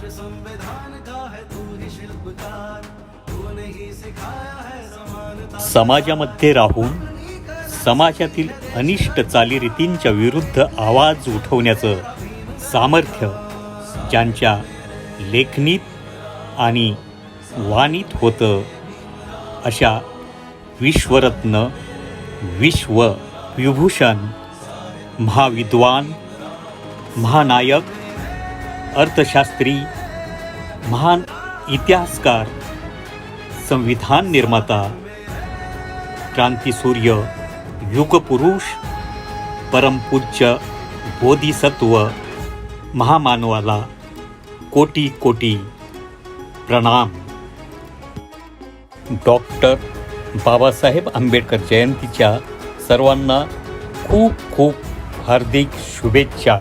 राष्ट्र संविधान का है तू ही शिल्पकार, तूने ही सिखाया है समानता। समाजामध्ये राहून समाजातील अनिष्ट चालीरीतींच्या विरुद्ध आवाज उठवण्याचं सामर्थ्य ज्यांच्या लेखणीत आणि वाणीत होतं, अशा विश्वरत्न, विश्वविभूषण, महाविद्वान, महानायक, अर्थशास्त्री, महान इतिहासकार, संविधान निर्माता, क्रांतिसूर्य, युगपुरुष, परमपूज्य बोधिसत्व महामानवाला कोटी कोटी प्रणाम। डॉक्टर बाबासाहेब आंबेडकर जयंतीच्या सर्वांना खूप खूप हार्दिक शुभेच्छा।